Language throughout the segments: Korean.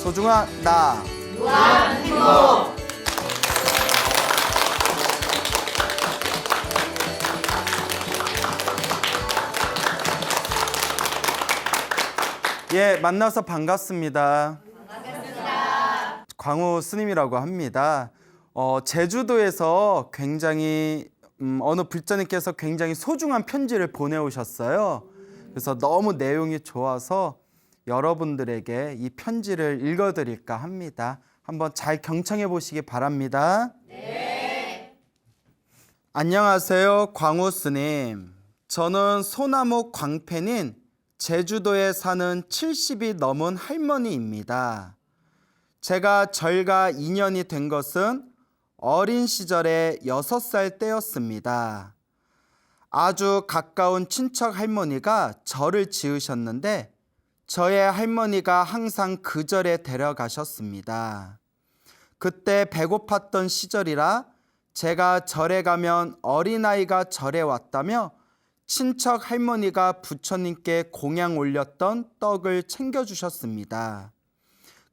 소중한 나 무한 행복. 예, 만나서 반갑습니다. 광우 스님이라고 합니다. 제주도에서 굉장히 어느 불자님께서 굉장히 소중한 편지를 보내오셨어요. 그래서 너무 내용이 좋아서 여러분들에게 이 편지를 읽어드릴까 합니다. 한번 잘 경청해 보시기 바랍니다. 네. 안녕하세요, 광우 스님. 저는 소나무 광팬인 제주도에 사는 70이 넘은 할머니입니다. 제가 절가 2년이 된 것은 어린 시절에 6살 때였습니다. 아주 가까운 친척 할머니가 절을 지으셨는데 저의 할머니가 항상 그 절에 데려가셨습니다. 그때 배고팠던 시절이라 제가 절에 가면 어린아이가 절에 왔다며 친척 할머니가 부처님께 공양 올렸던 떡을 챙겨주셨습니다.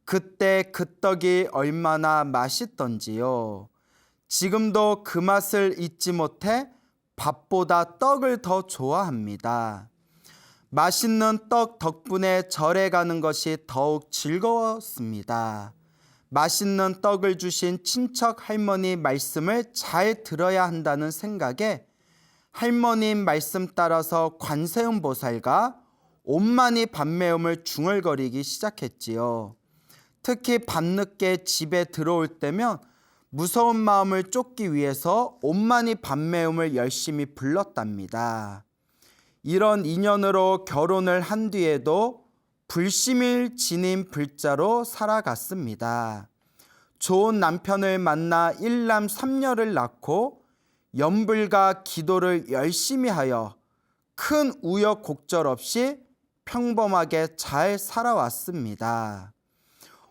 그때 그 떡이 얼마나 맛있던지요. 지금도 그 맛을 잊지 못해 밥보다 떡을 더 좋아합니다. 맛있는 떡 덕분에 절에 가는 것이 더욱 즐거웠습니다. 맛있는 떡을 주신 친척 할머니 말씀을 잘 들어야 한다는 생각에 할머님 말씀 따라서 관세음 보살과 온만이 밤매움을 중얼거리기 시작했지요. 특히 밤늦게 집에 들어올 때면 무서운 마음을 쫓기 위해서 온만이 밤매움을 열심히 불렀답니다. 이런 인연으로 결혼을 한 뒤에도 불심일 지닌 불자로 살아갔습니다. 좋은 남편을 만나 일남 3녀를 낳고 염불과 기도를 열심히 하여 큰 우여곡절 없이 평범하게 잘 살아왔습니다.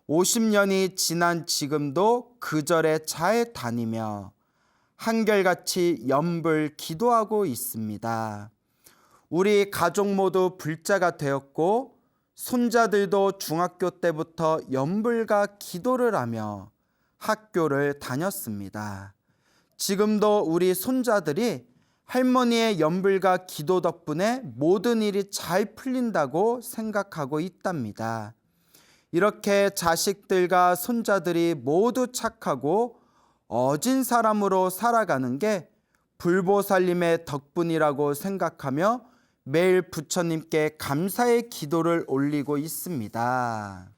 50년이 지난 지금도 그 절에 잘 다니며 한결같이 염불 기도하고 있습니다. 우리 가족 모두 불자가 되었고 손자들도 중학교 때부터 염불과 기도를 하며 학교를 다녔습니다. 지금도 우리 손자들이 할머니의 염불과 기도 덕분에 모든 일이 잘 풀린다고 생각하고 있답니다. 이렇게 자식들과 손자들이 모두 착하고 어진 사람으로 살아가는 게 불보살님의 덕분이라고 생각하며 매일 부처님께 감사의 기도를 올리고 있습니다.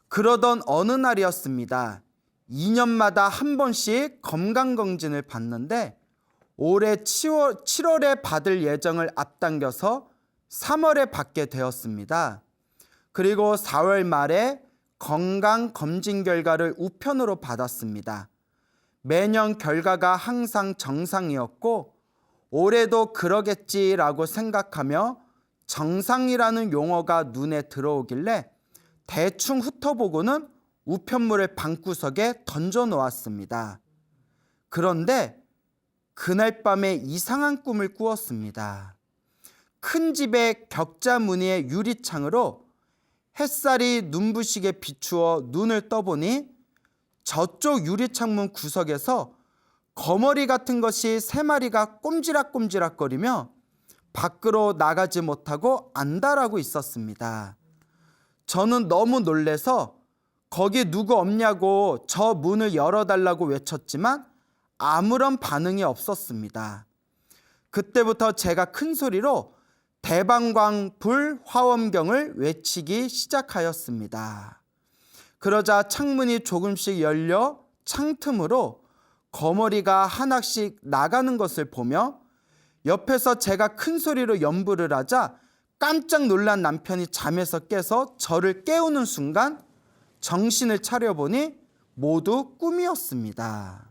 그러던 어느 날이었습니다. 2년마다 한 번씩 건강검진을 받는데 올해 7월에 받을 예정을 앞당겨서 3월에 받게 되었습니다. 그리고 4월 말에 건강검진 결과를 우편으로 받았습니다. 매년 결과가 항상 정상이었고 올해도 그러겠지라고 생각하며 정상이라는 용어가 눈에 들어오길래 대충 훑어보고는 우편물을 방구석에 던져 놓았습니다. 그런데 그날 밤에 이상한 꿈을 꾸었습니다. 큰 집의 격자 무늬의 유리창으로 햇살이 눈부시게 비추어 눈을 떠보니 저쪽 유리창문 구석에서 거머리 같은 것이 3마리가 꼼지락꼼지락거리며 밖으로 나가지 못하고 안달하고 있었습니다. 저는 너무 놀래서 거기 누구 없냐고 저 문을 열어달라고 외쳤지만 아무런 반응이 없었습니다. 그때부터 제가 큰 소리로 대방광불 화엄경을 외치기 시작하였습니다. 그러자 창문이 조금씩 열려 창틈으로 거머리가 하나씩 나가는 것을 보며 옆에서 제가 큰 소리로 염불을 하자 깜짝 놀란 남편이 잠에서 깨서 저를 깨우는 순간 정신을 차려보니 모두 꿈이었습니다.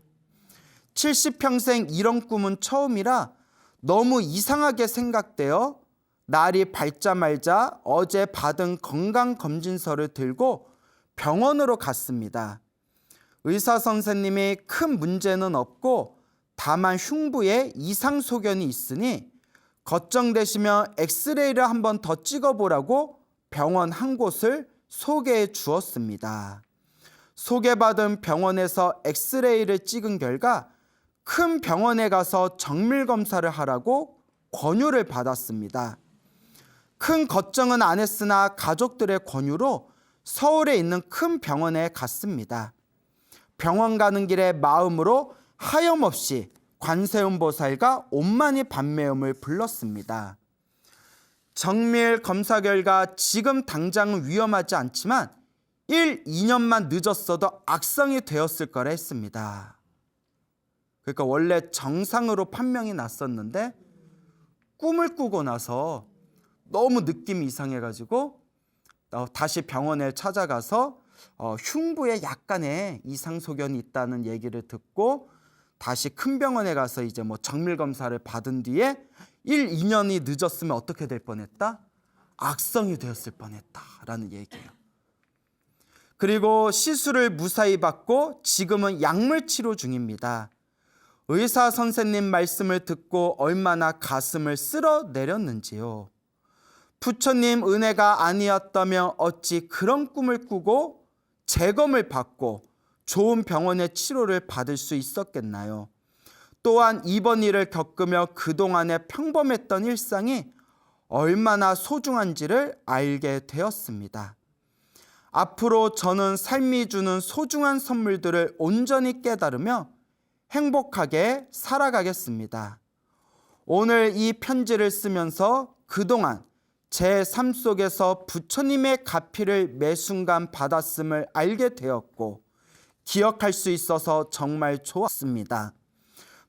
70평생 이런 꿈은 처음이라 너무 이상하게 생각되어 날이 밝자마자 어제 받은 건강검진서를 들고 병원으로 갔습니다. 의사 선생님이 큰 문제는 없고 다만 흉부에 이상 소견이 있으니 걱정되시면 엑스레이를 한번 더 찍어보라고 병원 한 곳을 소개해 주었습니다. 소개받은 병원에서 엑스레이를 찍은 결과 큰 병원에 가서 정밀 검사를 하라고 권유를 받았습니다. 큰 걱정은 안 했으나 가족들의 권유로 서울에 있는 큰 병원에 갔습니다. 병원 가는 길에 마음으로 하염없이 관세음보살과 온만이 반매음을 불렀습니다. 정밀 검사 결과 지금 당장은 위험하지 않지만 1, 2년만 늦었어도 악성이 되었을 거라 했습니다. 그러니까 원래 정상으로 판명이 났었는데 꿈을 꾸고 나서 너무 느낌이 이상해가지고 다시 병원에 찾아가서 흉부에 약간의 이상 소견이 있다는 얘기를 듣고 다시 큰 병원에 가서 이제 뭐 정밀 검사를 받은 뒤에 1, 2년이 늦었으면 어떻게 될 뻔했다? 악성이 되었을 뻔했다라는 얘기예요. 그리고 시술을 무사히 받고 지금은 약물 치료 중입니다. 의사 선생님 말씀을 듣고 얼마나 가슴을 쓸어내렸는지요. 부처님 은혜가 아니었다면 어찌 그런 꿈을 꾸고 재검을 받고 좋은 병원의 치료를 받을 수 있었겠나요? 또한 이번 일을 겪으며 그동안의 평범했던 일상이 얼마나 소중한지를 알게 되었습니다. 앞으로 저는 삶이 주는 소중한 선물들을 온전히 깨달으며 행복하게 살아가겠습니다. 오늘 이 편지를 쓰면서 그동안 제 삶 속에서 부처님의 가피를 매 순간 받았음을 알게 되었고 기억할 수 있어서 정말 좋았습니다.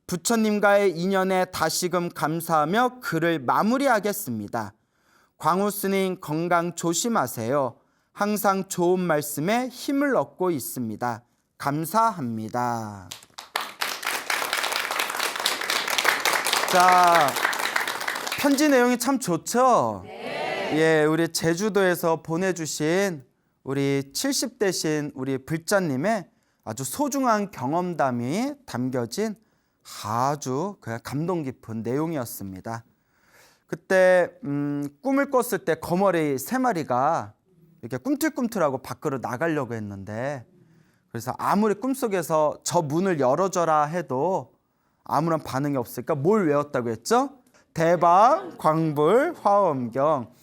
부처님과의 인연에 다시금 감사하며 글을 마무리하겠습니다. 광우 스님 건강 조심하세요. 항상 좋은 말씀에 힘을 얻고 있습니다. 감사합니다. 자, 편지 내용이 참 좋죠? 예, 우리 제주도에서 보내주신 우리 70대신 우리 불자님의 아주 소중한 경험담이 담겨진 아주 그냥 감동 깊은 내용이었습니다. 그때 꿈을 꿨을 때 거머리 3마리가 이렇게 꿈틀꿈틀하고 밖으로 나가려고 했는데 그래서 아무리 꿈속에서 저 문을 열어줘라 해도 아무런 반응이 없으니까 뭘 외웠다고 했죠? 대방, 광불, 화엄경.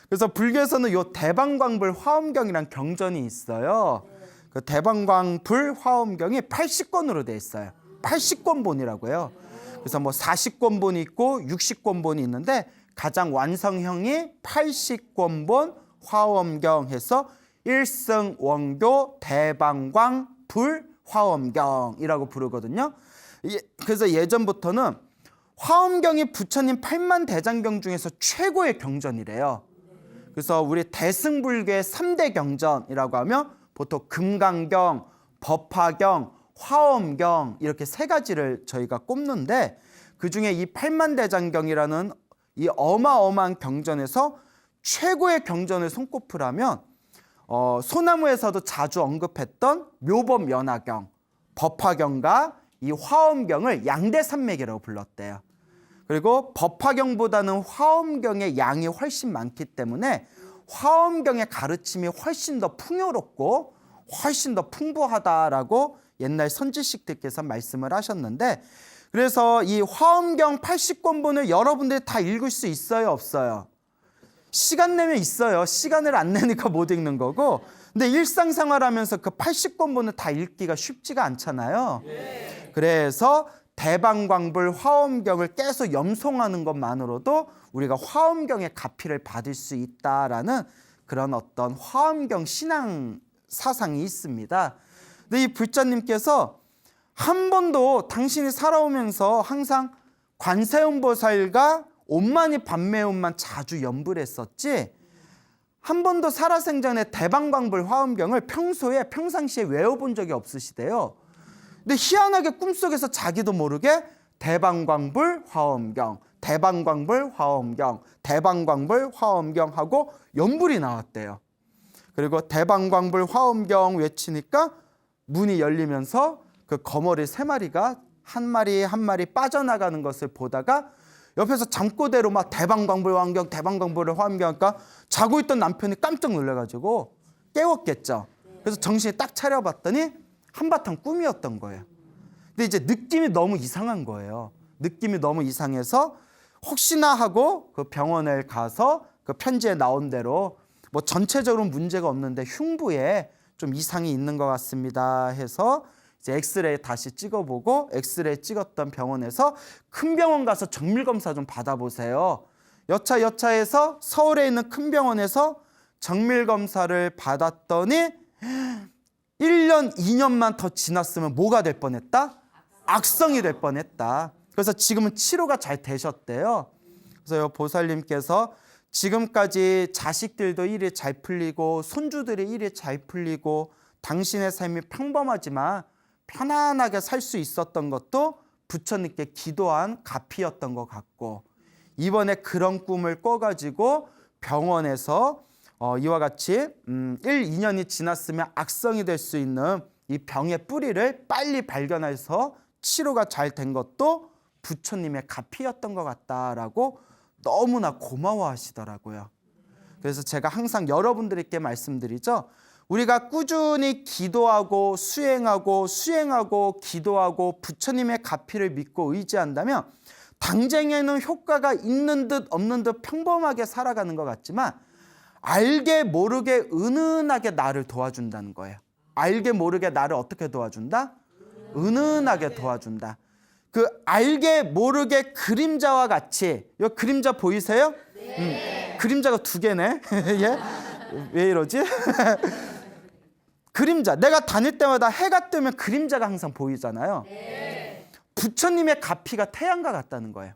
그래서 불교에서는 요 대방광불 화엄경이란 경전이 있어요. 그 대방광불 화엄경이 80권으로 되어 있어요. 80권본이라고요. 그래서 뭐 40권본이 있고 60권본이 있는데 가장 완성형이 80권본 화엄경 해서 일승원교 대방광불 화엄경이라고 부르거든요. 그래서 예전부터는 화엄경이 부처님 8만 대장경 중에서 최고의 경전이래요. 그래서 우리 대승불교의 3대 경전이라고 하면 보통 금강경, 법화경, 화엄경 이렇게 3가지를 저희가 꼽는데 그중에 이 8만 대장경이라는 이 어마어마한 경전에서 최고의 경전을 손꼽으라면 소나무에서도 자주 언급했던 묘법연화경, 법화경과 이 화엄경을 양대산맥이라고 불렀대요. 그리고 법화경보다는 화엄경의 양이 훨씬 많기 때문에 화엄경의 가르침이 훨씬 더 풍요롭고 훨씬 더 풍부하다라고 옛날 선지식들께서 말씀을 하셨는데 그래서 이 화엄경 80권본을 여러분들이 다 읽을 수 있어요, 없어요? 시간 내면 있어요. 시간을 안 내니까 못 읽는 거고 근데 일상생활하면서 그 80권본을 다 읽기가 쉽지가 않잖아요. 그래서 대방광불 화엄경을 계속 염송하는 것만으로도 우리가 화엄경의 가피를 받을 수 있다라는 그런 어떤 화엄경 신앙 사상이 있습니다. 근데 이 불자님께서 한 번도 당신이 살아오면서 항상 관세음보살과 온만이 반매음만 자주 연불 했었지 한 번도 살아생전에 대방광불 화엄경을 평상시에 외워본 적이 없으시대요. 근데 희한하게 꿈속에서 자기도 모르게 대방광불 화엄경, 대방광불 화엄경, 대방광불 화엄경 하고 연불이 나왔대요. 그리고 대방광불 화엄경 외치니까 문이 열리면서 그 거머리 3마리가 한 마리 한 마리 빠져나가는 것을 보다가 옆에서 잠꼬대로 막 대방광불 화엄경, 대방광불 화엄경 하니까 자고 있던 남편이 깜짝 놀라가지고 깨웠겠죠. 그래서 정신이 딱 차려봤더니 한바탕 꿈이었던 거예요. 근데 이제 느낌이 너무 이상한 거예요. 느낌이 너무 이상해서 혹시나 하고 그 병원에 가서 그 편지에 나온 대로 뭐 전체적으로 문제가 없는데 흉부에 좀 이상이 있는 것 같습니다 해서 이제 엑스레이 다시 찍어보고 엑스레이 찍었던 병원에서 큰 병원 가서 정밀검사 좀 받아보세요. 여차여차해서 서울에 있는 큰 병원에서 정밀검사를 받았더니 1년, 2년만 더 지났으면 뭐가 될 뻔했다? 악성이 될 뻔했다. 그래서 지금은 치료가 잘 되셨대요. 그래서 보살님께서 지금까지 자식들도 일이 잘 풀리고 손주들이 일이 잘 풀리고 당신의 삶이 평범하지만 편안하게 살 수 있었던 것도 부처님께 기도한 가피였던 것 같고 이번에 그런 꿈을 꿔가지고 병원에서 이와 같이 1, 2년이 지났으면 악성이 될 수 있는 이 병의 뿌리를 빨리 발견해서 치료가 잘 된 것도 부처님의 가피였던 것 같다라고 너무나 고마워하시더라고요. 그래서 제가 항상 여러분들께 말씀드리죠. 우리가 꾸준히 기도하고 수행하고 기도하고 부처님의 가피를 믿고 의지한다면 당장에는 효과가 있는 듯 없는 듯 평범하게 살아가는 것 같지만 알게 모르게 은은하게 나를 도와준다는 거예요. 알게 모르게 나를 어떻게 도와준다? 은은하게 도와준다. 그 알게 모르게 그림자와 같이 이 그림자 보이세요? 네. 그림자가 두 개네. 예? 왜 이러지? 그림자. 내가 다닐 때마다 해가 뜨면 그림자가 항상 보이잖아요. 네. 부처님의 가피가 태양과 같다는 거예요.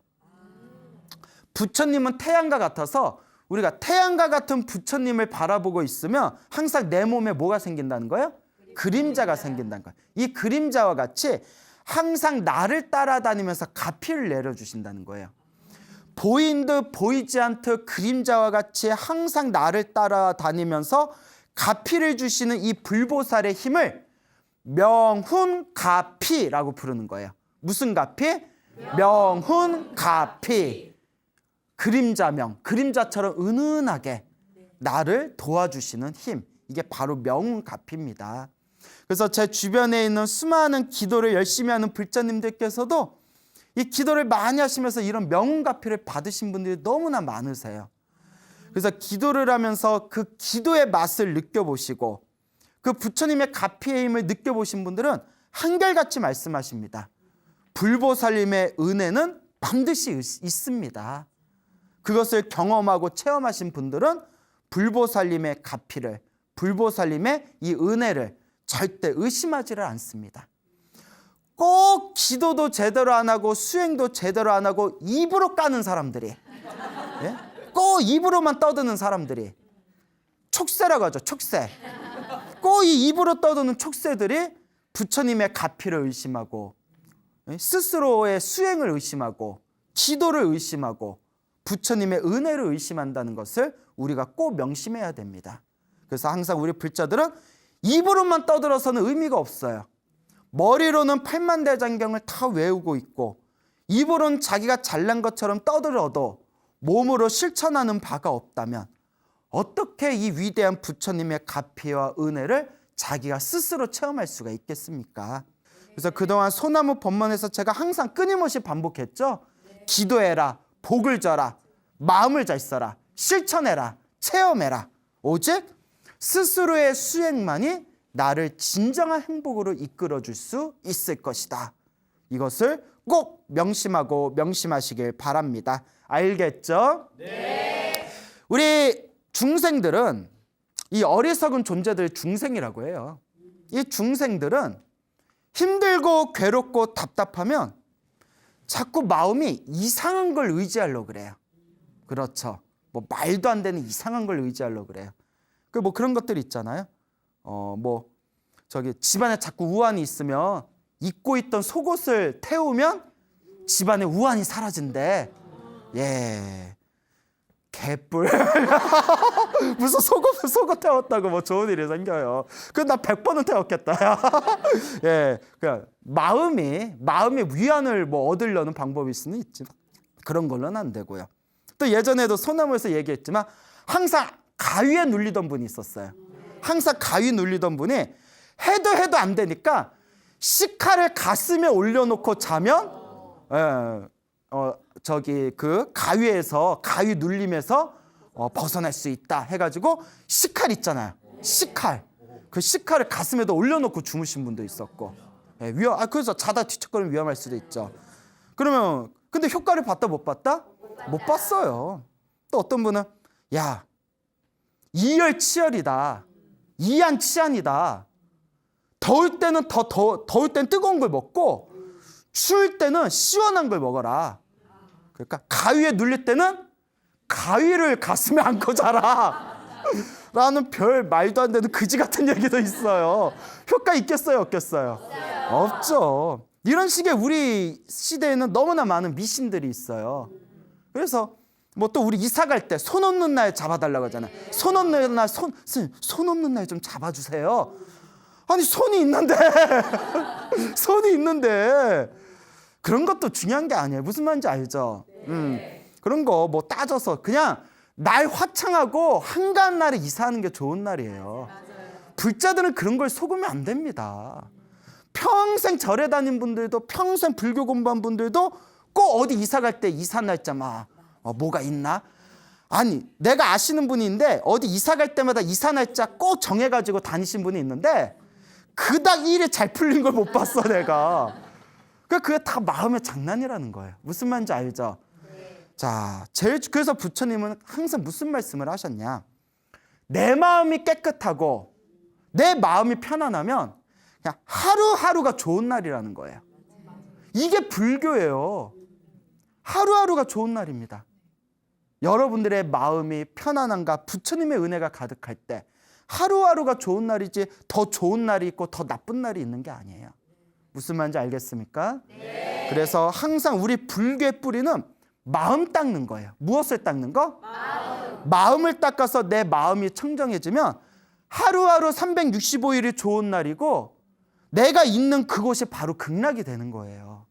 부처님은 태양과 같아서 우리가 태양과 같은 부처님을 바라보고 있으면 항상 내 몸에 뭐가 생긴다는 거예요? 그림자가 생긴다는 거예요. 이 그림자와 같이 항상 나를 따라다니면서 가피를 내려주신다는 거예요. 보인 듯 보이지 않듯 그림자와 같이 항상 나를 따라다니면서 가피를 주시는 이 불보살의 힘을 명훈가피라고 부르는 거예요. 무슨 가피? 명훈가피. 그림자명, 그림자처럼 은은하게 나를 도와주시는 힘. 이게 바로 명훈가피입니다. 그래서 제 주변에 있는 수많은 기도를 열심히 하는 불자님들께서도 이 기도를 많이 하시면서 이런 명훈가피를 받으신 분들이 너무나 많으세요. 그래서 기도를 하면서 그 기도의 맛을 느껴보시고 그 부처님의 가피의 힘을 느껴보신 분들은 한결같이 말씀하십니다. 불보살님의 은혜는 반드시 있습니다. 그것을 경험하고 체험하신 분들은 불보살님의 가피를, 불보살님의 이 은혜를 절대 의심하지를 않습니다. 꼭 기도도 제대로 안 하고 수행도 제대로 안 하고 입으로 까는 사람들이, 예? 꼭 입으로만 떠드는 사람들이 촉새라고 하죠. 촉새. 꼭 이 입으로 떠드는 촉새들이 부처님의 가피를 의심하고 스스로의 수행을 의심하고 기도를 의심하고 부처님의 은혜를 의심한다는 것을 우리가 꼭 명심해야 됩니다. 그래서 항상 우리 불자들은 입으로만 떠들어서는 의미가 없어요. 머리로는 팔만대장경을 다 외우고 있고 입으로는 자기가 잘난 것처럼 떠들어도 몸으로 실천하는 바가 없다면 어떻게 이 위대한 부처님의 가피와 은혜를 자기가 스스로 체험할 수가 있겠습니까? 그래서 그동안 소나무 법문에서 제가 항상 끊임없이 반복했죠. 기도해라, 복을 져라, 마음을 잘 써라, 실천해라, 체험해라. 오직 스스로의 수행만이 나를 진정한 행복으로 이끌어줄 수 있을 것이다. 이것을 꼭 명심하고 명심하시길 바랍니다. 알겠죠? 네. 우리 중생들은 이 어리석은 존재들 중생이라고 해요. 이 중생들은 힘들고 괴롭고 답답하면 자꾸 마음이 이상한 걸 의지하려고 그래요. 그렇죠. 뭐 말도 안 되는 이상한 걸 의지하려고 그래요. 그 뭐 그런 것들 있잖아요. 저기 집안에 자꾸 우환이 있으면 잊고 있던 속옷을 태우면 집안에 우환이 사라진대. 예. 개뿔. 무슨 속옷 태웠다고 뭐 좋은 일이 생겨요. 그 나 100번은 태웠겠다. 예. 그냥 마음이 위안을 뭐 얻으려는 방법일 수는 있지만 그런 걸로는 안 되고요. 또 예전에도 소나무에서 얘기했지만 항상 가위에 눌리던 분이 있었어요. 항상 가위 눌리던 분이 해도 안 되니까 시카를 가슴에 올려놓고 자면 그 가위에서 가위 눌림에서 벗어날 수 있다 해가지고 시칼 있잖아요. 시칼. 그 시칼을 가슴에다 올려놓고 주무신 분도 있었고. 그래서 자다 뒤척거리면 위험할 수도 있죠. 그러면 근데 효과를 봤다 못 봤다? 못 봤어요. 또 어떤 분은 야, 이열치열이다. 이안치안이다. 더울 때는 더울 땐 뜨거운 걸 먹고 추울 때는 시원한 걸 먹어라. 그러니까 가위에 눌릴 때는 가위를 가슴에 안고 자라. 라는 별 말도 안 되는 그지 같은 얘기도 있어요. 효과 있겠어요, 없겠어요? 없죠. 이런 식의 우리 시대에는 너무나 많은 미신들이 있어요. 그래서 뭐 또 우리 이사 갈 때 손 없는 날 잡아달라고 하잖아요. 손 없는 날 손 없는 날 좀 잡아주세요. 아니 손이 있는데 손이 있는데 그런 것도 중요한 게 아니에요. 무슨 말인지 알죠? 그런 거 뭐 따져서 그냥 날 화창하고 한가한 날에 이사하는 게 좋은 날이에요. 불자들은 그런 걸 속으면 안 됩니다. 평생 절에 다닌 분들도 평생 불교 공부한 분들도 꼭 어디 이사 갈 때 이사 날짜 막 뭐가 있나? 아니 내가 아시는 분이 있는데 어디 이사 갈 때마다 이사 날짜 꼭 정해가지고 다니신 분이 있는데 그닥 일이 잘 풀린 걸 못 봤어 내가. 그게 다 마음의 장난이라는 거예요. 무슨 말인지 알죠? 자, 그래서 부처님은 항상 무슨 말씀을 하셨냐? 내 마음이 깨끗하고 내 마음이 편안하면 그냥 하루하루가 좋은 날이라는 거예요. 이게 불교예요. 하루하루가 좋은 날입니다. 여러분들의 마음이 편안함과 부처님의 은혜가 가득할 때 하루하루가 좋은 날이지 더 좋은 날이 있고 더 나쁜 날이 있는 게 아니에요. 무슨 말인지 알겠습니까? 네. 그래서 항상 우리 불교의 뿌리는 마음 닦는 거예요. 무엇을 닦는 거? 마음을 닦아서 내 마음이 청정해지면 하루하루 365일이 좋은 날이고 내가 있는 그곳이 바로 극락이 되는 거예요.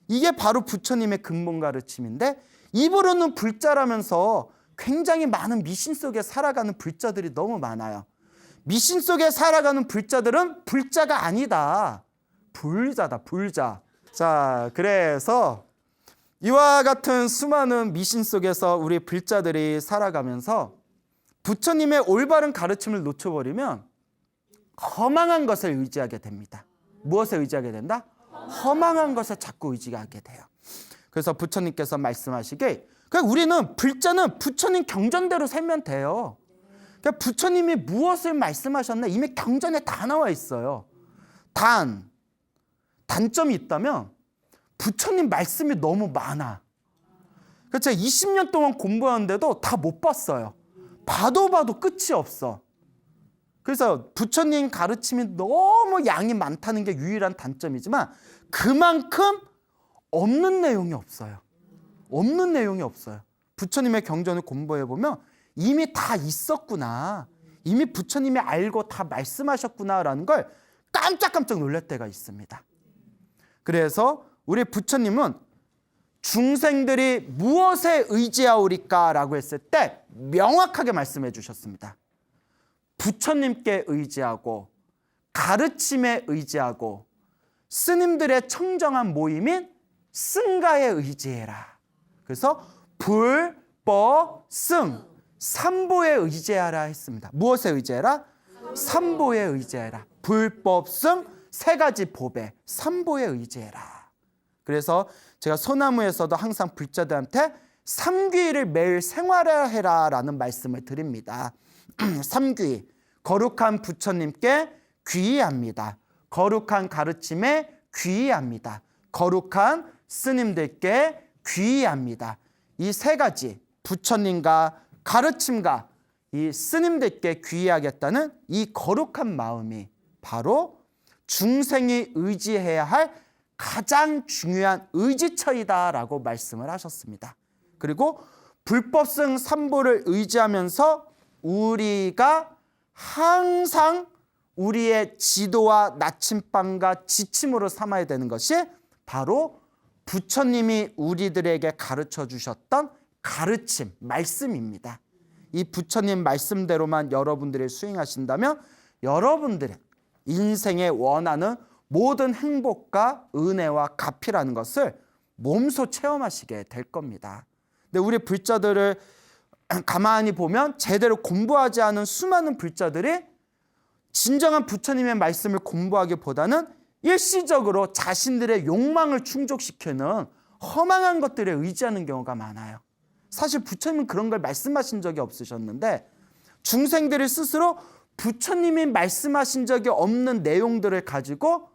이게 바로 부처님의 근본 가르침인데 입으로는 불자라면서 굉장히 많은 미신 속에 살아가는 불자들이 너무 많아요. 미신 속에 살아가는 불자들은 불자가 아니다. 불자다, 불자. 자, 그래서 이와 같은 수많은 미신 속에서 우리 불자들이 살아가면서 부처님의 올바른 가르침을 놓쳐버리면 허망한 것을 의지하게 됩니다. 무엇에 의지하게 된다? 허망한 것에 자꾸 의지하게 돼요. 그래서 부처님께서 말씀하시길 우리는 불자는 부처님 경전대로 살면 돼요. 그러니까 부처님이 무엇을 말씀하셨나 이미 경전에 다 나와 있어요. 단점이 있다면 부처님 말씀이 너무 많아. 그래서 제가 20년 동안 공부하는데도 다 못 봤어요. 봐도 끝이 없어. 그래서 부처님 가르침이 너무 양이 많다는 게 유일한 단점이지만 그만큼 없는 내용이 없어요. 없는 내용이 없어요. 부처님의 경전을 공부해보면 이미 다 있었구나. 이미 부처님이 알고 다 말씀하셨구나라는 걸 깜짝깜짝 놀랄 때가 있습니다. 그래서 우리 부처님은 중생들이 무엇에 의지하오리까라고 했을 때 명확하게 말씀해 주셨습니다. 부처님께 의지하고 가르침에 의지하고 스님들의 청정한 모임인 승가에 의지해라. 그래서 불, 법, 승 삼보에 의지하라 했습니다. 무엇에 의지해라? 삼보에 의지해라. 불법, 승 세 가지 법에 삼보에 의지해라. 그래서 제가 소나무에서도 항상 불자들한테 삼귀를 매일 생활해라 라는 말씀을 드립니다. 삼귀, 거룩한 부처님께 귀의합니다. 거룩한 가르침에 귀의합니다. 거룩한 스님들께 귀의합니다. 이 세 가지 부처님과 가르침과 이 스님들께 귀의하겠다는 이 거룩한 마음이 바로 중생이 의지해야 할 가장 중요한 의지처이다라고 말씀을 하셨습니다. 그리고 불법승 삼보를 의지하면서 우리가 항상 우리의 지도와 나침반과 지침으로 삼아야 되는 것이 바로 부처님이 우리들에게 가르쳐 주셨던 가르침, 말씀입니다. 이 부처님 말씀대로만 여러분들이 수행하신다면 여러분들의 인생에 원하는 모든 행복과 은혜와 값이라는 것을 몸소 체험하시게 될 겁니다. 근데 우리 불자들을 가만히 보면 제대로 공부하지 않은 수많은 불자들이 진정한 부처님의 말씀을 공부하기보다는 일시적으로 자신들의 욕망을 충족시키는 허망한 것들에 의지하는 경우가 많아요. 사실 부처님은 그런 걸 말씀하신 적이 없으셨는데 중생들이 스스로 부처님이 말씀하신 적이 없는 내용들을 가지고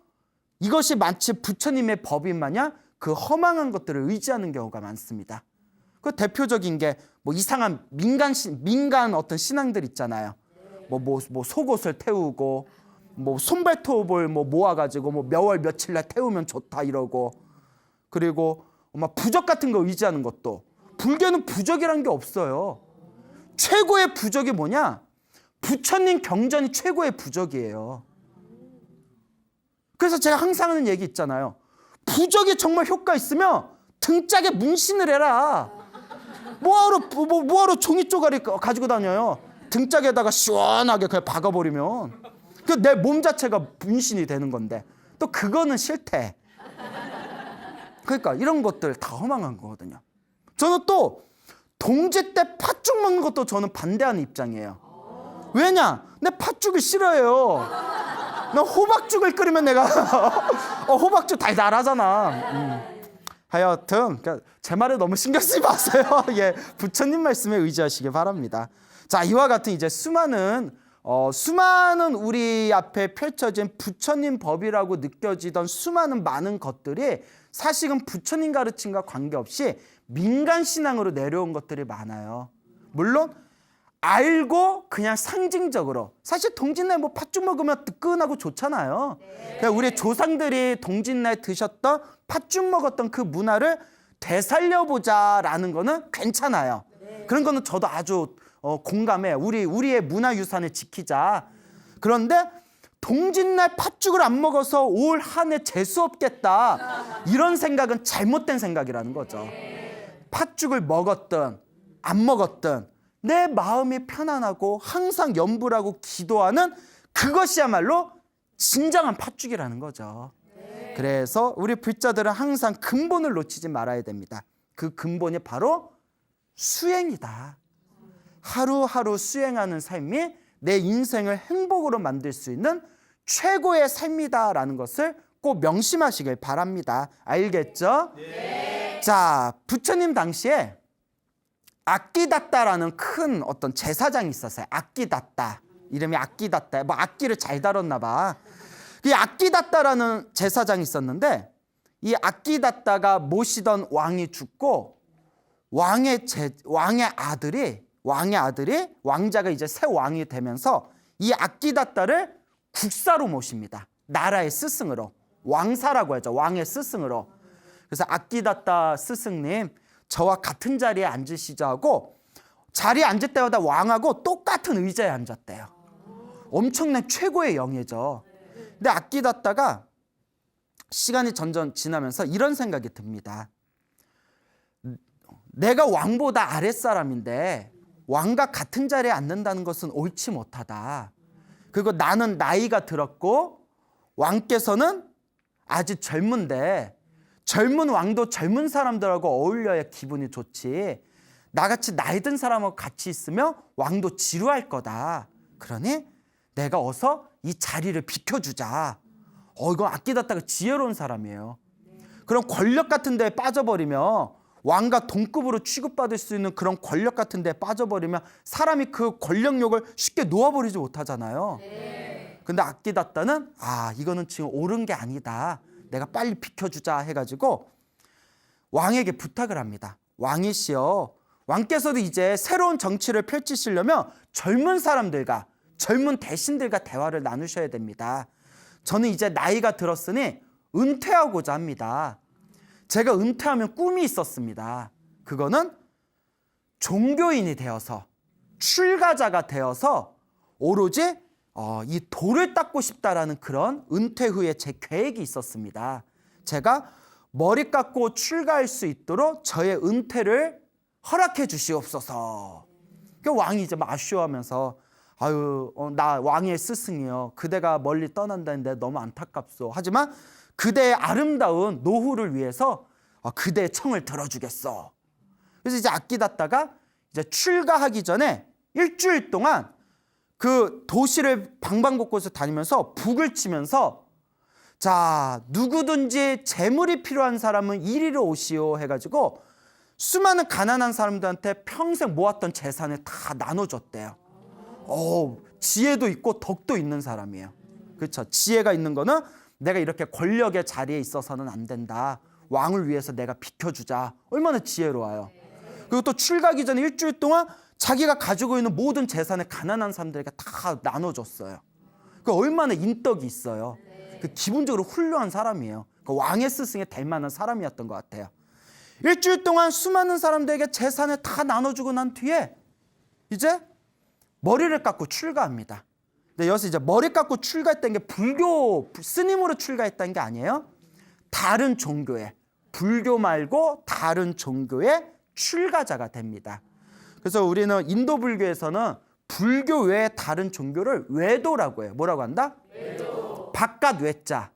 이것이 마치 부처님의 법인 마냥 그 허망한 것들을 의지하는 경우가 많습니다. 그 대표적인 게 뭐 이상한 민간 어떤 신앙들 있잖아요. 뭐 속옷을 태우고 뭐 손발톱을 모아가지고 몇 월 며칠 날 태우면 좋다 이러고, 그리고 막 부적 같은 거 의지하는 것도, 불교는 부적이란 게 없어요. 최고의 부적이 뭐냐? 부처님 경전이 최고의 부적이에요. 그래서 제가 항상 하는 얘기 있잖아요. 부적이 정말 효과 있으면 등짝에 문신을 해라. 뭐하러 종이 쪼가리 가지고 다녀요. 등짝에다가 시원하게 그냥 박아버리면 내 몸 자체가 문신이 되는 건데, 또 그거는 싫대. 그러니까 이런 것들 다 허망한 거거든요. 저는 또 동지 때 팥죽 먹는 것도 저는 반대하는 입장이에요. 왜냐? 내 팥죽을 싫어해요. 나 호박죽을 끓이면 내가 호박죽 달달하잖아. 하여튼 제 말에 너무 신경 쓰지 마세요. 예, 부처님 말씀에 의지하시기 바랍니다. 자, 이와 같은 이제 수많은 우리 앞에 펼쳐진 부처님 법이라고 느껴지던 수많은 많은 것들이 사실은 부처님 가르침과 관계없이 민간 신앙으로 내려온 것들이 많아요. 물론 알고 그냥 상징적으로, 사실 동짓날 팥죽 먹으면 뜨끈하고 좋잖아요. 그러니까 우리 조상들이 동짓날 드셨던 팥죽 먹었던 그 문화를 되살려보자라는 거는 괜찮아요. 그런 거는 저도 아주 공감해. 우리의 문화유산을 지키자. 그런데 동짓날 팥죽을 안 먹어서 올 한 해 재수 없겠다, 이런 생각은 잘못된 생각이라는 거죠. 팥죽을 먹었든 안 먹었든 내 마음이 편안하고 항상 염불하고 기도하는 그것이야말로 진정한 팥죽이라는 거죠. 그래서 우리 불자들은 항상 근본을 놓치지 말아야 됩니다. 그 근본이 바로 수행이다. 하루하루 수행하는 삶이 내 인생을 행복으로 만들 수 있는 최고의 삶이다라는 것을 꼭 명심하시길 바랍니다. 알겠죠? 네. 자, 부처님 당시에 악기다따라는 큰 어떤 제사장이 있었어요. 악기다따. 이름이 악기다따. 악기를 잘 다뤘나 봐. 이 악기다따라는 제사장이 있었는데, 이 악기다따가 모시던 왕이 죽고 왕의 아들이 왕자가 이제 새 왕이 되면서 이 악기다따를 국사로 모십니다. 나라의 스승으로. 왕사라고 하죠. 왕의 스승으로. 그래서 악기다따 스승님, 저와 같은 자리에 앉으시죠 하고 자리에 앉을 때마다 왕하고 똑같은 의자에 앉았대요. 엄청난 최고의 영예죠. 근데 악기다따가 시간이 점점 지나면서 이런 생각이 듭니다. 내가 왕보다 아랫사람인데 왕과 같은 자리에 앉는다는 것은 옳지 못하다. 그리고 나는 나이가 들었고 왕께서는 아직 젊은데 젊은 왕도 젊은 사람들하고 어울려야 기분이 좋지, 나같이 나이 든 사람하고 같이 있으면 왕도 지루할 거다. 그러니 내가 어서 이 자리를 비켜주자. 이거 악기다따가 지혜로운 사람이에요. 그럼 권력 같은 데에 빠져버리면, 왕과 동급으로 취급받을 수 있는 그런 권력 같은 데에 빠져버리면 사람이 그 권력욕을 쉽게 놓아버리지 못하잖아요. 근데 악기다따는 이거는 지금 옳은 게 아니다, 내가 빨리 비켜주자 해가지고 왕에게 부탁을 합니다. 왕이시여, 왕께서도 이제 새로운 정치를 펼치시려면 젊은 사람들과 젊은 대신들과 대화를 나누셔야 됩니다. 저는 이제 나이가 들었으니 은퇴하고자 합니다. 제가 은퇴하면 꿈이 있었습니다. 그거는 종교인이 되어서, 출가자가 되어서 오로지 이 도를 닦고 싶다라는 그런 은퇴 후에 제 계획이 있었습니다. 제가 머리 깎고 출가할 수 있도록 저의 은퇴를 허락해 주시옵소서. 그 왕이 이제 막 아쉬워하면서 아유 나 왕의 스승이요. 그대가 멀리 떠난다는데 너무 안타깝소. 하지만 그대의 아름다운 노후를 위해서 그대의 청을 들어주겠어. 그래서 이제 아끼다따가 이제 출가하기 전에 일주일 동안 그 도시를 방방곳곳을 다니면서 북을 치면서 자 누구든지 재물이 필요한 사람은 이리로 오시오 해가지고 수많은 가난한 사람들한테 평생 모았던 재산을 다 나눠줬대요. 지혜도 있고 덕도 있는 사람이에요. 그렇죠. 지혜가 있는 거는 내가 이렇게 권력의 자리에 있어서는 안 된다. 왕을 위해서 내가 비켜주자. 얼마나 지혜로워요. 그리고 또 출가하기 전에 일주일 동안 자기가 가지고 있는 모든 재산을 가난한 사람들에게 다 나눠줬어요. 그 얼마나 인덕이 있어요. 그 기본적으로 훌륭한 사람이에요. 그 왕의 스승에 될 만한 사람이었던 것 같아요. 일주일 동안 수많은 사람들에게 재산을 다 나눠주고 난 뒤에 이제 머리를 깎고 출가합니다. 근데 여기서 이제 머리 깎고 출가했다는 게 불교 스님으로 출가했다는 게 아니에요. 다른 종교에, 불교 말고 다른 종교의 출가자가 됩니다. 그래서 우리는 인도 불교에서는 불교 외에 다른 종교를 외도라고 해요. 뭐라고 한다? 외도. 바깥 외자.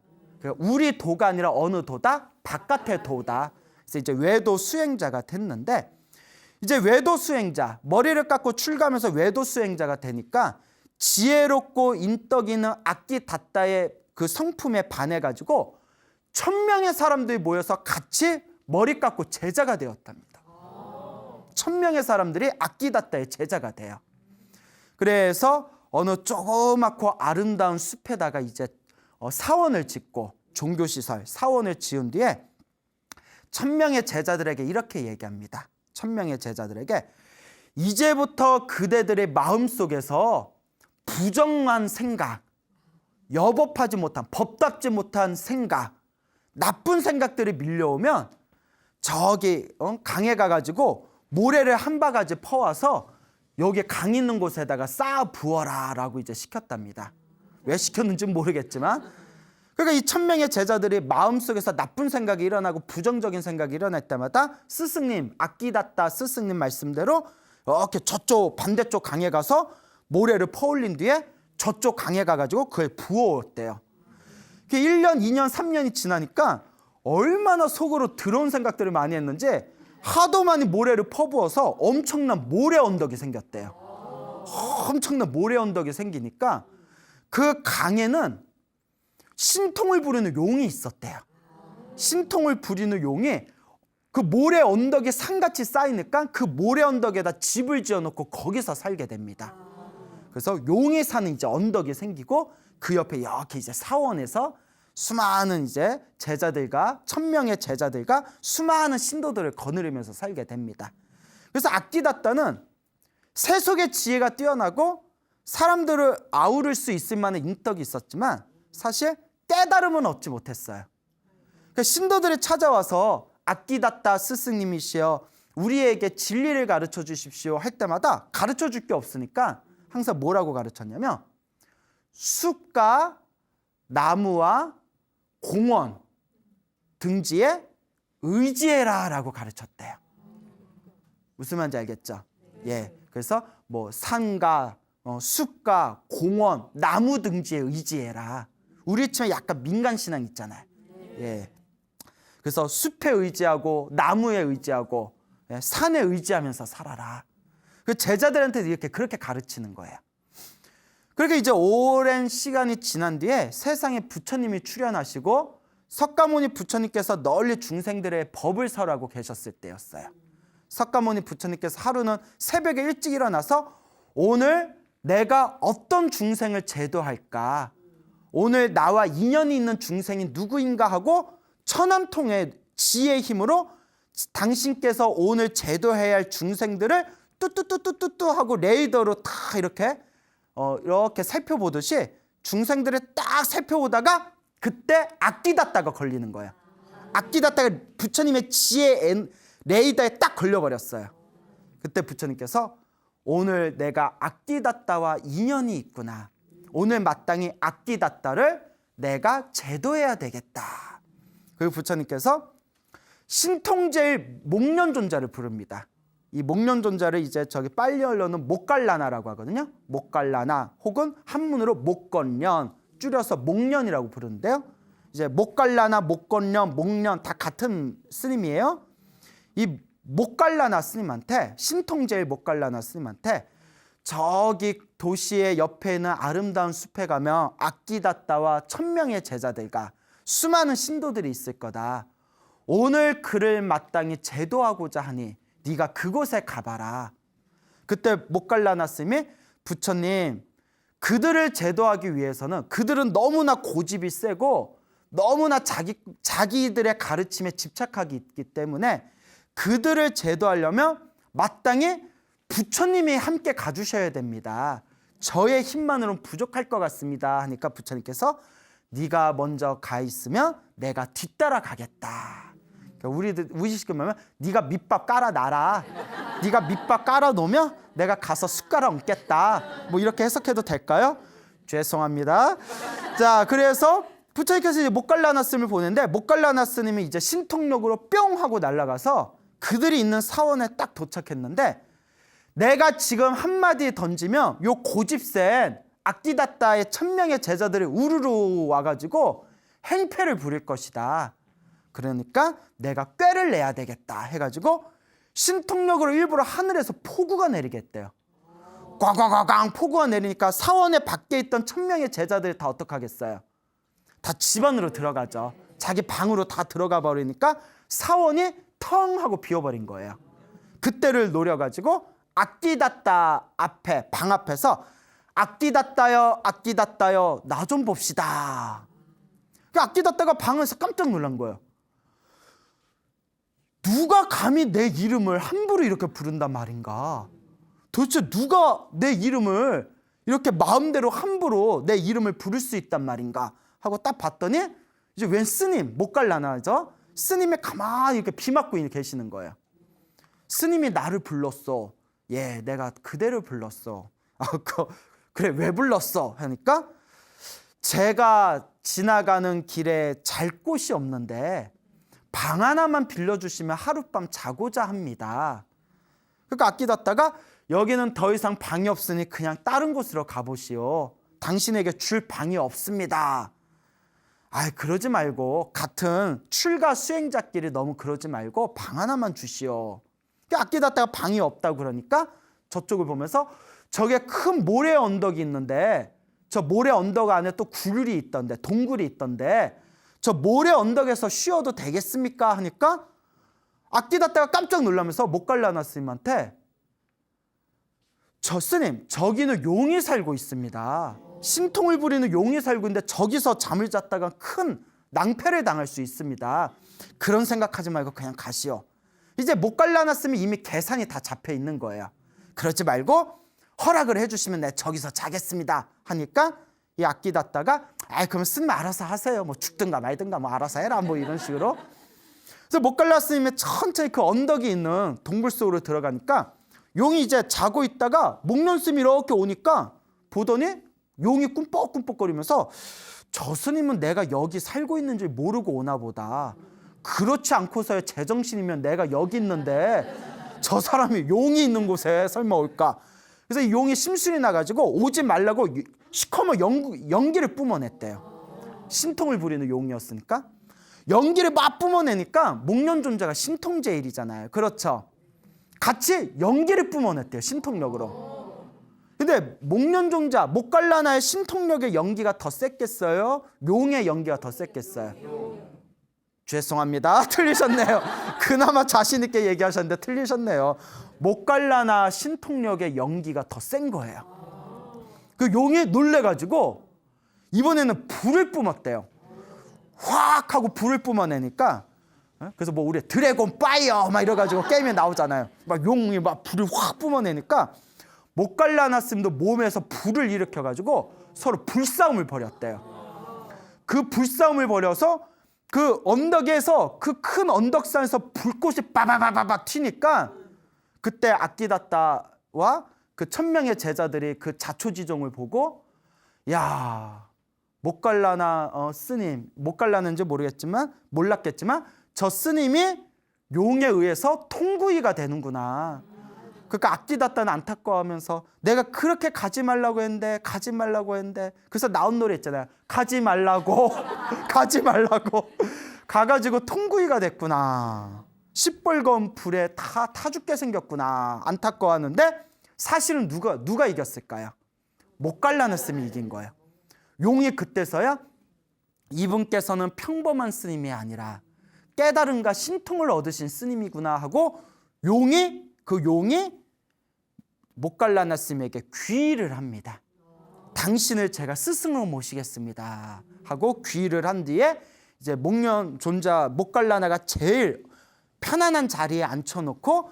우리 도가 아니라 어느 도다? 바깥의 도다. 그래서 이제 외도 수행자가 됐는데 이제 외도 수행자, 머리를 깎고 출가하면서 외도 수행자가 되니까 지혜롭고 인덕 있는 아끼다따의 그 성품에 반해가지고 1000명의 사람들이 모여서 같이 머리 깎고 제자가 되었답니다. 1000명의 사람들이 아끼다따의 제자가 돼요. 그래서 어느 조그맣고 아름다운 숲에다가 이제 사원을 짓고 종교시설 사원을 지은 뒤에 1000명의 제자들에게 이렇게 얘기합니다. 1000명의 제자들에게 이제부터 그대들의 마음속에서 부정한 생각, 여법하지 못한, 법답지 못한 생각, 나쁜 생각들이 밀려오면 저기 강에 가가지고 모래를 한 바가지 퍼와서 여기 강 있는 곳에다가 쌓아 부어라 라고 이제 시켰답니다. 왜 시켰는지 모르겠지만 그러니까 이 1000명의 제자들이 마음속에서 나쁜 생각이 일어나고 부정적인 생각이 일어날 때마다 스승님, 아끼다따 스승님 말씀대로 이렇게 저쪽 반대쪽 강에 가서 모래를 퍼올린 뒤에 저쪽 강에 가가지고 그걸 부어왔대요. 1년, 2년, 3년이 지나니까 얼마나 속으로 더러운 생각들을 많이 했는지 하도 많이 모래를 퍼부어서 엄청난 모래 언덕이 생겼대요. 엄청난 모래 언덕이 생기니까 그 강에는 신통을 부리는 용이 있었대요. 신통을 부리는 용이 그 모래 언덕에 산같이 쌓이니까 그 모래 언덕에다 집을 지어놓고 거기서 살게 됩니다. 그래서 용이 사는 이제 언덕이 생기고 그 옆에 이렇게 이제 사원에서 수많은 이제 제자들과 1000명의 제자들과 수많은 신도들을 거느리면서 살게 됩니다. 그래서 아끼다따는 세속의 지혜가 뛰어나고 사람들을 아우를 수 있을 만한 인덕이 있었지만 사실 깨달음은 얻지 못했어요. 그러니까 신도들이 찾아와서 아끼다따 스승님이시여 우리에게 진리를 가르쳐 주십시오 할 때마다 가르쳐 줄 게 없으니까 항상 뭐라고 가르쳤냐면 숲과 나무와 공원 등지에 의지해라 라고 가르쳤대요. 무슨 말인지 알겠죠? 예, 그래서 뭐 산과 숲과 공원, 나무 등지에 의지해라. 우리 치면 약간 민간 신앙 있잖아요. 예, 그래서 숲에 의지하고 나무에 의지하고 산에 의지하면서 살아라. 그 제자들한테 이렇게 그렇게 가르치는 거예요. 그렇게 이제 오랜 시간이 지난 뒤에 세상에 부처님이 출현하시고 석가모니 부처님께서 널리 중생들의 법을 설하고 계셨을 때였어요. 석가모니 부처님께서 하루는 새벽에 일찍 일어나서 오늘 내가 어떤 중생을 제도할까? 오늘 나와 인연이 있는 중생이 누구인가 하고 천함통의 지혜의 힘으로 당신께서 오늘 제도해야 할 중생들을 뚜뚜뚜뚜뚜뚜 하고 레이더로 다 이렇게 살펴보듯이 중생들을 딱 살펴보다가 그때 아끼다따가 걸리는 거예요. 아끼다따가 부처님의 지혜 레이더에 딱 걸려버렸어요. 그때 부처님께서 오늘 내가 아끼다따와 인연이 있구나. 오늘 마땅히 아끼다따를 내가 제도해야 되겠다. 그리고 부처님께서 신통제일 목련존자를 부릅니다. 이 목련존자를 이제 저기 빨리언어는 목갈라나라고 하거든요. 목갈라나 혹은 한문으로 목건련, 줄여서 목련이라고 부르는데요. 이제 목갈라나, 목건련, 목련 다 같은 스님이에요. 이 목갈라나 스님한테, 신통제일 목갈라나 스님한테 저기 도시의 옆에 있는 아름다운 숲에 가면 악기다따와 1000명의 제자들과 수많은 신도들이 있을 거다. 오늘 그를 마땅히 제도하고자 하니 네가 그곳에 가봐라. 그때 목갈라나 스님이 부처님, 그들을 제도하기 위해서는 그들은 너무나 고집이 세고 너무나 자기들의 가르침에 집착하기 있기 때문에 그들을 제도하려면 마땅히 부처님이 함께 가주셔야 됩니다. 저의 힘만으로는 부족할 것 같습니다. 하니까 부처님께서 네가 먼저 가 있으면 내가 뒤따라 가겠다. 그러니까 우리식으로 말하면 네가 밑밥 깔아 놔라. 네가 밑밥 깔아 놓으면 내가 가서 숟가락 얹겠다. 뭐 이렇게 해석해도 될까요? 죄송합니다. 자, 그래서 부처님께서 이제 목갈라나 스님을 보내는데 목갈라나 스님이 이제 신통력으로 뿅 하고 날아가서 그들이 있는 사원에 딱 도착했는데 내가 지금 한마디 던지면 요 고집센 악기다따의 1000명의 제자들이 우르르 와가지고 행패를 부릴 것이다. 그러니까 내가 꾀를 내야 되겠다 해가지고 신통력으로 일부러 하늘에서 폭우가 내리겠대요. 꽝꽝꽝꽝 폭우가 내리니까 사원에 밖에 있던 1000명의 제자들이 다 어떡하겠어요? 다 집 안으로 들어가죠. 자기 방으로 다 들어가 버리니까 사원이 텅 하고 비어버린 거예요. 그때를 노려가지고 악기다따 앞에, 방 앞에서 악기다따여, 악기다따여, 나 좀 봅시다. 그 악기다따가 방에서 깜짝 놀란 거예요. 누가 감히 내 이름을 함부로 이렇게 부른단 말인가? 도대체 누가 내 이름을 이렇게 마음대로 함부로 내 이름을 부를 수 있단 말인가? 하고 딱 봤더니 이제 웬 스님, 목갈라나죠? 스님이 가만히 이렇게 비 맞고 계시는 거예요. 스님이 나를 불렀어. 예, 내가 그대를 불렀어. 그래, 왜 불렀어? 하니까 제가 지나가는 길에 잘 곳이 없는데 방 하나만 빌려주시면 하룻밤 자고자 합니다. 그러니까 악기다따가 여기는 더 이상 방이 없으니 그냥 다른 곳으로 가보시오. 당신에게 줄 방이 없습니다. 아, 그러지 말고 같은 출가 수행자끼리 너무 그러지 말고 방 하나만 주시오. 악기다따가 방이 없다고 그러니까 저쪽을 보면서 저게 큰 모래 언덕이 있는데 저 모래 언덕 안에 또 굴이 있던데, 동굴이 있던데 저 모래 언덕에서 쉬어도 되겠습니까? 하니까 악기다따가 깜짝 놀라면서 목갈라나 스님한테 저 스님, 저기는 용이 살고 있습니다. 신통을 부리는 용이 살고 있는데 저기서 잠을 잤다가 큰 낭패를 당할 수 있습니다. 그런 생각하지 말고 그냥 가시오. 이제 목갈라나 스님이 이미 계산이 다 잡혀 있는 거예요. 그러지 말고 허락을 해주시면 내가 저기서 자겠습니다. 하니까 이 악기다따가 그럼 스님 알아서 하세요. 뭐 죽든가 말든가 뭐 알아서 해라. 뭐 이런 식으로. 그래서 목갈라나 스님이 천천히 그 언덕이 있는 동굴 속으로 들어가니까 용이 이제 자고 있다가 목련 스님이 이렇게 오니까 보더니 용이 꿈뻑꿈뻑거리면서 저 스님은 내가 여기 살고 있는 줄 모르고 오나 보다. 그렇지 않고서야 제정신이면 내가 여기 있는데 저 사람이 용이 있는 곳에 설마 올까? 그래서 이 용이 심술이 나가지고 오지 말라고 시커먼 연기를 뿜어냈대요. 신통을 부리는 용이었으니까. 연기를 막 뿜어내니까 목련존자가 신통제일이잖아요. 그렇죠? 같이 연기를 뿜어냈대요. 신통력으로. 근데 목련존자, 목갈라나의 신통력의 연기가 더 셌겠어요? 용의 연기가 더 셌겠어요? 죄송합니다. 틀리셨네요. 그나마 자신 있게 얘기하셨는데 틀리셨네요. 목갈라나 신통력의 연기가 더 센 거예요. 그 용이 놀래가지고 이번에는 불을 뿜었대요. 확 하고 불을 뿜어내니까 그래서 뭐 우리 드래곤 파이어 막 이래가지고 게임에 나오잖아요. 막 용이 막 불을 확 뿜어내니까 목갈라나 스님도 몸에서 불을 일으켜가지고 서로 불싸움을 벌였대요. 그 불싸움을 벌여서 그 언덕에서 그 큰 언덕산에서 불꽃이 빠바바바박 튀니까 그때 악기다따와 그 1000명의 제자들이 그 자초지종을 보고 야, 목갈라나 스님, 목갈라는지 몰랐겠지만 저 스님이 용에 의해서 통구이가 되는구나. 그러니까 악기다따는 안타까워하면서 내가 그렇게 가지 말라고 했는데 가지 말라고 했는데 그래서 나온 노래 있잖아요. 가지 말라고 가지 말라고 가가지고 통구이가 됐구나. 시뻘건 불에 다 타 죽게 생겼구나. 안타까워하는데 사실은 누가 이겼을까요? 목갈라나 스님이 이긴 거예요. 용이 그때서야 이분께서는 평범한 스님이 아니라 깨달음과 신통을 얻으신 스님이구나 하고 용이 목갈라나 스님에게 귀의를 합니다. 당신을 제가 스승으로 모시겠습니다 하고 귀의를 한 뒤에 이제 목련 존자 목갈라나가 제일 편안한 자리에 앉혀놓고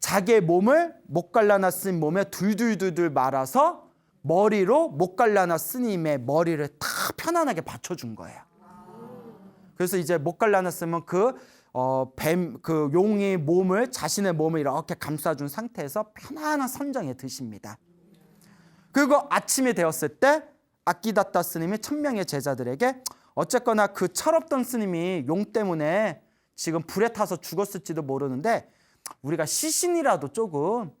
자기의 몸을 목갈라나 스님 몸에 둘둘둘둘 말아서 머리로 목갈라나 스님의 머리를 다 편안하게 받쳐준 거예요. 그래서 이제 목갈라나 스님은 그 용의 몸을 자신의 몸을 이렇게 감싸준 상태에서 편안한 선정에 드십니다. 그리고 아침이 되었을 때 악기다따 스님이 1000명의 제자들에게 어쨌거나 그 철없던 스님이 용 때문에 지금 불에 타서 죽었을지도 모르는데 우리가 시신이라도 조금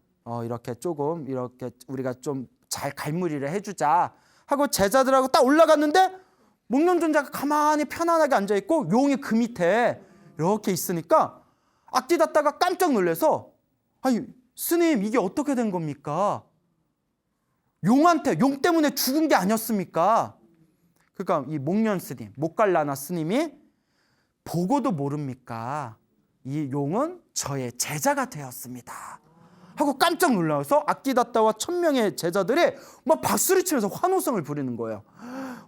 이렇게 우리가 좀 잘 갈무리를 해주자 하고 제자들하고 딱 올라갔는데 목련존자가 가만히 편안하게 앉아있고 용이 그 밑에 이렇게 있으니까 악기다따가 깜짝 놀라서 아니 스님 이게 어떻게 된 겁니까? 용 때문에 죽은 게 아니었습니까? 그러니까 이 목련 스님, 목갈라나 스님이 보고도 모릅니까? 이 용은 저의 제자가 되었습니다 하고 깜짝 놀라서 악기다따와 1000명의 제자들이 막 박수를 치면서 환호성을 부리는 거예요.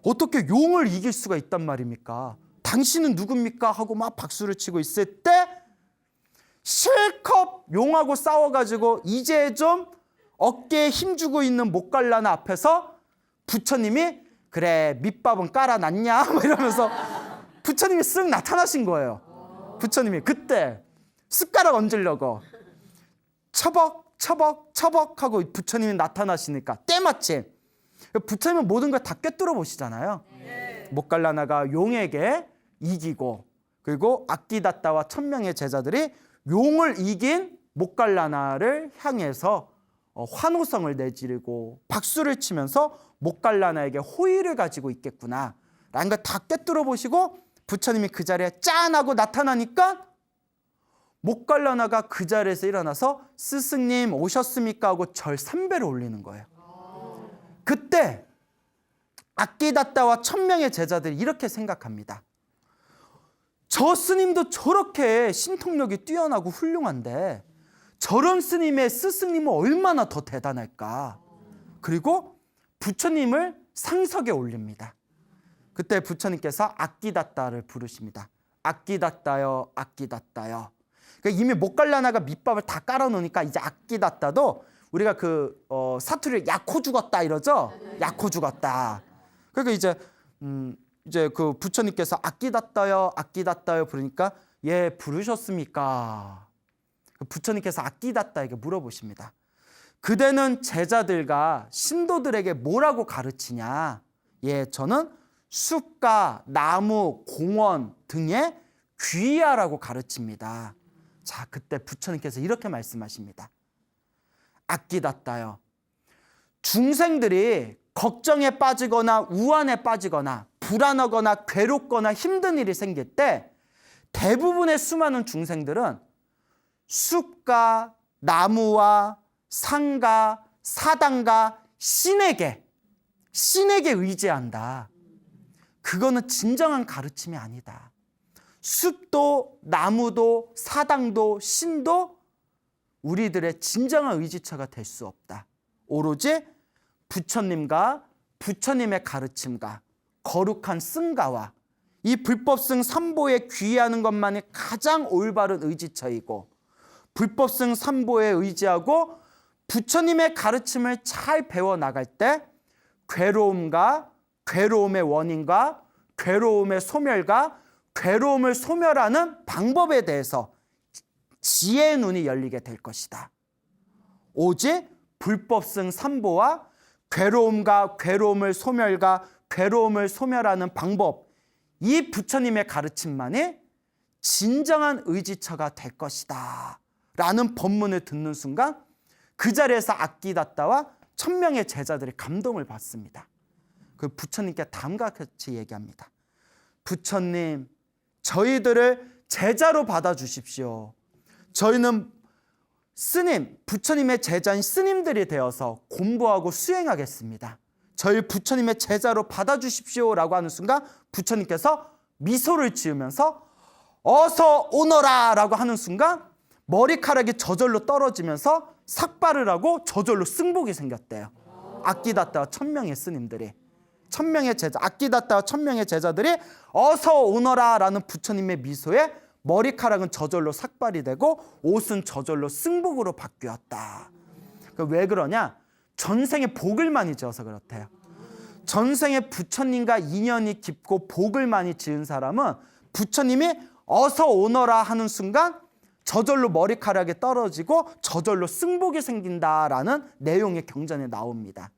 어떻게 용을 이길 수가 있단 말입니까? 당신은 누굽니까? 하고 막 박수를 치고 있을 때 실컷 용하고 싸워가지고 이제 좀 어깨에 힘주고 있는 목갈라나 앞에서 부처님이 그래 밑밥은 깔아놨냐? 이러면서 부처님이 쓱 나타나신 거예요. 부처님이 그때 숟가락 얹으려고 처벅 하고 부처님이 나타나시니까 때마침 부처님은 모든 걸 다 꿰뚫어 보시잖아요. 목갈라나가 용에게 이기고 그리고 악기다따와 1000명의 제자들이 용을 이긴 목갈라나를 향해서 환호성을 내지르고 박수를 치면서 목갈라나에게 호의를 가지고 있겠구나 라는 걸 다 꿰뚫어 보시고 부처님이 그 자리에 짠 하고 나타나니까 목갈라나가 그 자리에서 일어나서 스승님 오셨습니까? 하고 절 3배를 올리는 거예요. 그때 악기다따와 1000명의 제자들이 이렇게 생각합니다. 저 스님도 저렇게 신통력이 뛰어나고 훌륭한데 저런 스님의 스승님은 얼마나 더 대단할까? 그리고 부처님을 상석에 올립니다. 그때 부처님께서 악기다따를 부르십니다. 악기다따여 악기다따여. 그러니까 이미 목갈라나가 밑밥을 다 깔아놓으니까 이제 악기다따도 우리가 사투리를 약호 죽었다 이러죠. 약호 죽었다. 그러니까 이제 그 부처님께서 악기다따여 악기다따여 부르니까 예 부르셨습니까? 부처님께서 악기다따에게 물어보십니다. 그대는 제자들과 신도들에게 뭐라고 가르치냐? 예 저는 숲과 나무, 공원 등에 귀의하라고 가르칩니다. 자, 그때 부처님께서 이렇게 말씀하십니다. 악기다따여. 중생들이 걱정에 빠지거나 우환에 빠지거나 불안하거나 괴롭거나 힘든 일이 생길 때 대부분의 수많은 중생들은 숲과 나무와 산과 사당과 신에게 의지한다. 그거는 진정한 가르침이 아니다. 숲도 나무도 사당도 신도 우리들의 진정한 의지처가 될 수 없다. 오로지 부처님과 부처님의 가르침과 거룩한 승가와 이 불법승 삼보에 귀의하는 것만이 가장 올바른 의지처이고 불법승 삼보에 의지하고 부처님의 가르침을 잘 배워나갈 때 괴로움과 괴로움의 원인과 괴로움의 소멸과 괴로움을 소멸하는 방법에 대해서 지혜의 눈이 열리게 될 것이다. 오직 불법승 삼보와 괴로움과 괴로움을 소멸과 괴로움을 소멸하는 방법, 이 부처님의 가르침만이 진정한 의지처가 될 것이다 라는 법문을 듣는 순간 그 자리에서 아끼다따와 1000명의 제자들이 감동을 받습니다. 그 부처님께 다음과 같이 얘기합니다. 부처님, 저희들을 제자로 받아주십시오. 저희는 스님, 부처님의 제자인 스님들이 되어서 공부하고 수행하겠습니다. 저희 부처님의 제자로 받아주십시오라고 하는 순간 부처님께서 미소를 지으면서 어서 오너라 라고 하는 순간 머리카락이 저절로 떨어지면서 삭발을 하고 저절로 승복이 생겼대요. 아끼다따와 1000명의 스님들이, 1000명의 제자, 아끼다따와 1000명의 제자들이 어서 오너라 라는 부처님의 미소에 머리카락은 저절로 삭발이 되고 옷은 저절로 승복으로 바뀌었다. 왜 그러냐? 전생에 복을 많이 지어서 그렇대요. 전생에 부처님과 인연이 깊고 복을 많이 지은 사람은 부처님이 어서 오너라 하는 순간 저절로 머리카락이 떨어지고 저절로 승복이 생긴다라는 내용의 경전에 나옵니다.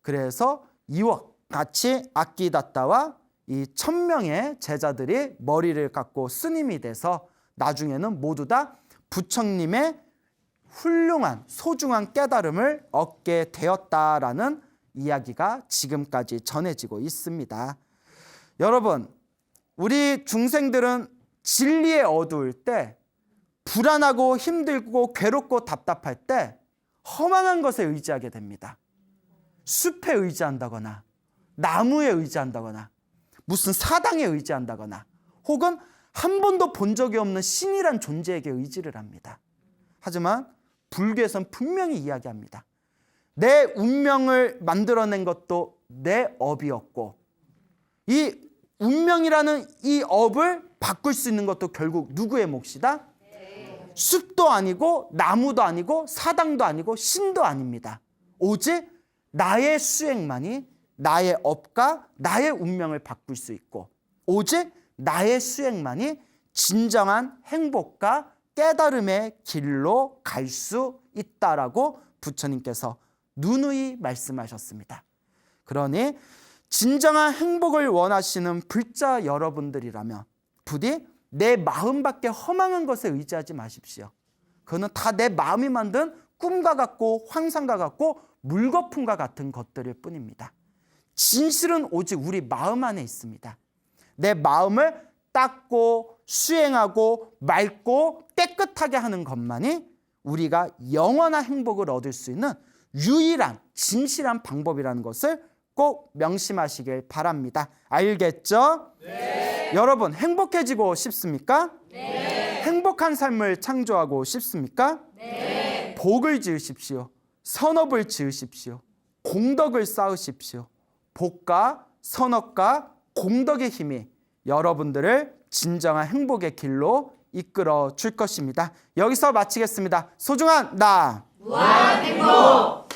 그래서 이와 같이 아끼다따와 이 1000명의 제자들이 머리를 깎고 스님이 돼서 나중에는 모두 다 부처님의 훌륭한 소중한 깨달음을 얻게 되었다라는 이야기가 지금까지 전해지고 있습니다. 여러분, 우리 중생들은 진리에 어두울 때, 불안하고 힘들고 괴롭고 답답할 때 허망한 것에 의지하게 됩니다. 숲에 의지한다거나 나무에 의지한다거나 무슨 사당에 의지한다거나 혹은 한 번도 본 적이 없는 신이란 존재에게 의지를 합니다. 하지만 불교에서는 분명히 이야기합니다. 내 운명을 만들어낸 것도 내 업이었고 이 운명이라는 이 업을 바꿀 수 있는 것도 결국 누구의 몫이다? 숲도 아니고 나무도 아니고 사당도 아니고 신도 아닙니다. 오직 나의 수행만이 나의 업과 나의 운명을 바꿀 수 있고 오직 나의 수행만이 진정한 행복과 깨달음의 길로 갈 수 있다라고 부처님께서 누누이 말씀하셨습니다. 그러니 진정한 행복을 원하시는 불자 여러분들이라면 부디 내 마음밖에 허망한 것에 의지하지 마십시오. 그거는 다 내 마음이 만든 꿈과 같고 환상과 같고 물거품과 같은 것들일 뿐입니다. 진실은 오직 우리 마음 안에 있습니다. 내 마음을 닦고 수행하고 맑고 깨끗하게 하는 것만이 우리가 영원한 행복을 얻을 수 있는 유일한 진실한 방법이라는 것을 꼭 명심하시길 바랍니다. 알겠죠? 네. 여러분, 행복해지고 싶습니까? 네. 행복한 삶을 창조하고 싶습니까? 네. 복을 지으십시오. 선업을 지으십시오. 공덕을 쌓으십시오. 복과 선업과 공덕의 힘이 여러분들을 진정한 행복의 길로 이끌어 줄 것입니다. 여기서 마치겠습니다. 소중한 나 무한 행복.